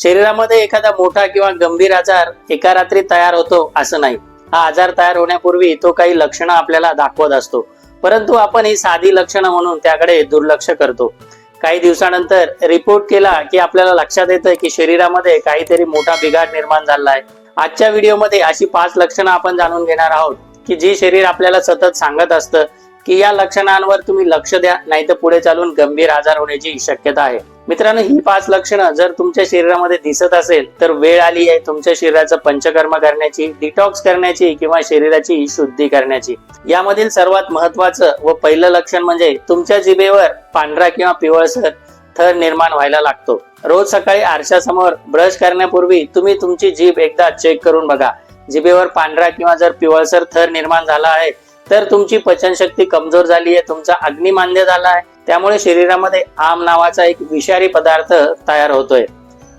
शरीरामध्ये एखादा मोठा किंवा गंभीर आजार एका रात्री तयार होतो असं नाही। हा आजार तयार होण्यापूर्वी तो काही लक्षणं आपल्याला दाखवत असतो, परंतु आपण ही साधी लक्षणं म्हणून त्याकडे दुर्लक्ष करतो। काही दिवसानंतर रिपोर्ट केला की आपल्याला लक्षात येतं की शरीरामध्ये काहीतरी मोठा बिघाड निर्माण झाला आहे। आजच्या व्हिडिओमध्ये अशी 5 लक्षणं आपण जाणून घेणार आहोत की जी शरीर आपल्याला सतत सांगत असतं की या लक्षणांवर तुम्ही लक्ष द्या, नाहीतर पुढे चालून गंभीर आजार होण्याची शक्यता आहे। मित्रांनो, ही 5 लक्षणं जर तुमच्या शरीरामध्ये दिसत असेल तर वेळ आली आहे तुमच्या शरीराचं पंचकर्म करण्याची, डिटॉक्स करण्याची किंवा शरीराची शुद्धी करण्याची। यामधील सर्वात महत्त्वाचं व पहिलं लक्षण म्हणजे तुमच्या जिभेवर पांढरा किंवा पिवळसर थर निर्माण व्हायला लागतो। रोज सकाळी आरशासमोर ब्रश करण्यापूर्वी तुम्ही तुमची जीभ एकदा चेक करून बघा। जिभेवर पांढरा किंवा जर पिवळसर थर निर्माण झाला आहे तर तुमची पचनशक्ती कमजोर झाली आहे, तुमचा अग्निमांद्य झाला आहे। त्यामुळे शरीरामध्ये आम नावाचा एक विषारी पदार्थ तयार होतोय।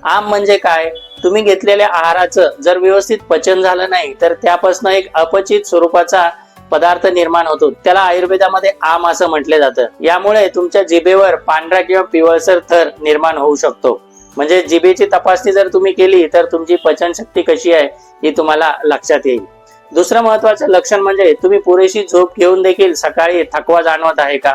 आम म्हणजे काय? तुम्ही घेतलेल्या आहाराचं जर व्यवस्थित पचन झालं नाही तर त्यापासून एक अपचित स्वरूपाचा पदार्थ निर्माण होतो, त्याला आयुर्वेदामध्ये आम असं म्हटले जातं। यामुळे तुमच्या जिभेवर पांढरा किंवा पिवळसर थर निर्माण होऊ शकतो। म्हणजे जिभेची तपासणी जर तुम्ही केली तर तुमची पचनशक्ती कशी आहे ही तुम्हाला लक्षात येईल। दुसरं महत्त्वाचं लक्षण म्हणजे तुम्ही पुरेशी झोप घेऊन देखील सकाळी थकवा जाणवत आहे का?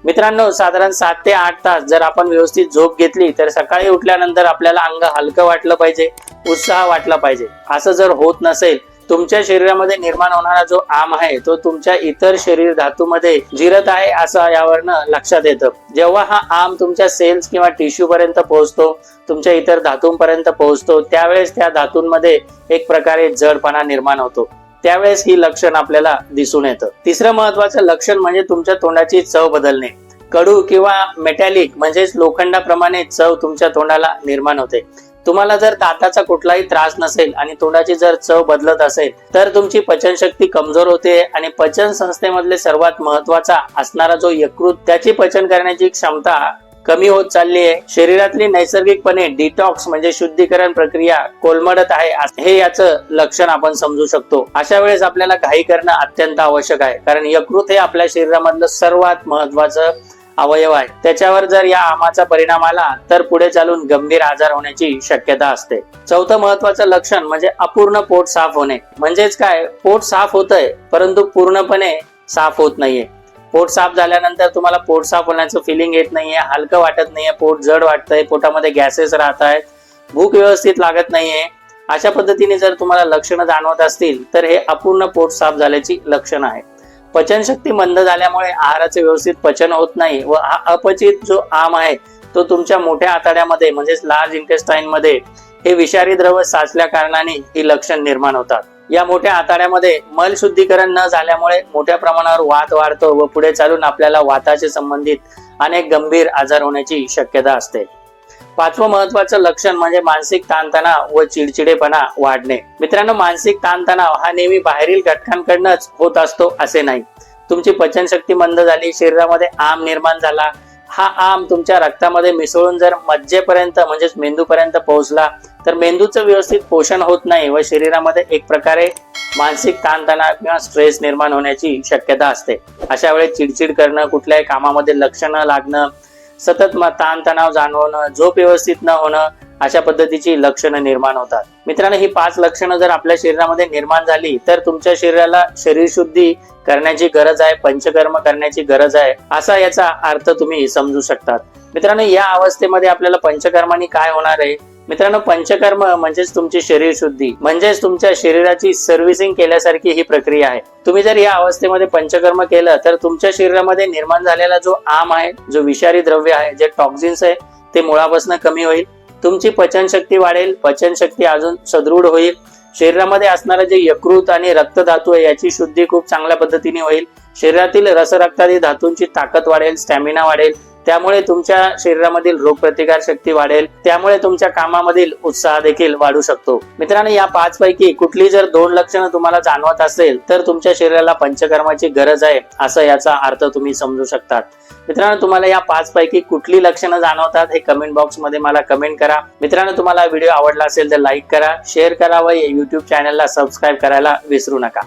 मित्रांनो, साधारण 7 ते 8 तास जर आपण व्यवस्थित झोप घेतली तर सकाळी उठल्यानंतर आपल्याला अंग हलकं वाटलं पाहिजे, उत्साह वाटला पाहिजे। असं जर होत नसेल, तुमच्या शरीरामध्ये निर्माण होणारा जो आम आहे तो तुमच्या इतर शरीर धातूमध्ये जिरत आहे असं यावरनं लक्षात येतं। जेव्हा हा आम तुमच्या सेल्स किंवा टिश्यू पर्यंत पोहोचतो, तुमच्या इतर धातूंपर्यंत पोहोचतो, त्यावेळेस त्या धातूंमध्ये एक प्रकारे जडपणा निर्माण होतो। त्यावेळेस ही लक्षण आपल्याला दिसून येतं। तिसरं महत्त्वाचं लक्षण म्हणजे तुमच्या तोंडाची चव बदलणे। कडू किंवा मेटॅलिक म्हणजेच लोखंडाप्रमाणे चव तुमच्या तोंडाला निर्माण होते। तुम्हाला जर दाताचा कुठलाही त्रास नसेल आणि तोंडाची जर चव बदलत असेल तर तुमची पचनशक्ती कमजोर होते आणि पचन संस्थेमधले सर्वात महत्त्वाचा असणारा जो यकृत, त्याची पचन करण्याची क्षमता कमी होत चालली आहे। शरीरातली नैसर्गिकपणे डिटॉक्स म्हणजे शुद्धीकरण प्रक्रिया कोलमडत आहे, हे याचं लक्षण आपण समजू शकतो। अशा वेळेस आपल्याला घाई करणं अत्यंत आवश्यक आहे, कारण यकृत हे आपल्या शरीरामधलं सर्वात महत्त्वाचं अवयव आहे। त्याच्यावर जर या आमाचा परिणाम आला तर पुढे चालून गंभीर आजार होण्याची शक्यता असते। चौथं महत्त्वाचं लक्षण म्हणजे अपूर्ण पोट साफ होणे। म्हणजेच काय? पोट साफ होतंय परंतु पूर्णपणे साफ होत नाहीये। पोट साफ झाल्यानंतर तुम्हाला पोट साफ होण्याचं फिलिंग येत नाहीये, हलकं वाटत नाहीये, पोट जड वाटतंय, पोटामध्ये गॅसेस राहत आहेत, भूक व्यवस्थित लागत नाहीये। अशा पद्धतीने जर तुम्हाला लक्षणं जाणवत असतील तर हे अपूर्ण पोट साफ झाल्याची लक्षणं आहे। पचनशक्ती मंद झाल्यामुळे आहाराचे व्यवस्थित पचन होत नाही व हा अपचित जो आम आहे तो तुमच्या मोठ्या आतड्यामध्ये म्हणजेच लार्ज इंटेस्टाइन मध्ये हे विषारी द्रव्य साचल्या कारणाने ही लक्षण निर्माण होतात। या मोठ्या आतड्यामध्ये मल शुद्धीकरण न झाल्यामुळे मोठ्या प्रमाणावर वात वाढतो व पुढे चालून आपल्याला वाताचे संबंधित अनेक गंभीर आजार होण्याची शक्यता असते। 5वं महत्त्वाचं लक्षण म्हणजे मानसिक ताणतणाव व चिडचिडेपणा वाढणे। मित्रांनो, मानसिक ताणतणाव हा नेहमी बाहेरील घटकांकडूनच होत असतो असे नाही। तुमची पचनशक्ती मंद झाली, शरीरामध्ये आम निर्माण झाला, हा आम तुमच्या रक्तामध्ये मिसळून जर मज्जेपर्यंत म्हणजेच मेंदूपर्यंत पोहोचला तर मेंदूचं व्यवस्थित पोषण होत नाही व शरीरामध्ये एक प्रकारे मानसिक ताणतणाव किंवा स्ट्रेस निर्माण होण्याची शक्यता असते। अशा वेळेस चिडचिड करणं, कुठल्याही कामामध्ये लक्ष न लागणं, सतत ताणतणाव जाणवणं, झोप व्यवस्थित न होणं, अशा पद्धतीची लक्षणं निर्माण होतात। मित्रांनो, ही 5 लक्षणं जर आपल्या शरीरामध्ये निर्माण झाली तर तुमच्या शरीराला शरीर शुद्धी करण्याची गरज आहे, पंचकर्म करण्याची गरज आहे, असा याचा अर्थ तुम्ही समजू शकतात। मित्रांनो, या अवस्थेमध्ये आपल्याला पंचकर्मांनी काय होणार आहे? मित्रांनो, पंचकर्म म्हणजेच तुमची शरीर शुद्धी, म्हणजेच तुमच्या शरीराची सर्व्हिसिंग केल्यासारखी ही प्रक्रिया आहे। तुम्ही जर या अवस्थेमध्ये पंचकर्म केलं तर तुमच्या शरीरामध्ये निर्माण झालेला जो आम आहे, जो विषारी द्रव्य आहे, जे टॉक्झिन्स आहे, ते मुळापासून कमी होईल। तुमची पचनशक्ती वाढेल, पचनशक्ती अजून सदृढ होईल। शरीरामध्ये असणारे जे यकृत आणि रक्तधातू आहे याची शुद्धी खूप चांगल्या पद्धतीने होईल। शरीरातील रसरक्तादी धातूंची ताकद वाढेल, स्टॅमिना वाढेल, त्यामुळे तुमच्या शरीरामधील रोगप्रतिकार शक्ती वाढेल, त्यामुळे तुमच्या कामामधील उत्साह देखील वाढू शकतो। मित्रांनो, या 5 पैकी कुठली जर 2 लक्षणं तुम्हाला जाणवत असेल तर तुमच्या शरीराला पंचकर्माची गरज आहे असं याचा अर्थ तुम्ही समजू शकतात। मित्रांनो, तुम्हाला या 5 पैकी कुठली लक्षणं जाणवतात हे कमेंट बॉक्स मध्ये मला कमेंट करा। मित्रांनो, तुम्हाला व्हिडिओ आवडला असेल तर लाईक करा, शेअर करा व YouTube चॅनलला सबस्क्राईब करायला विसरू नका।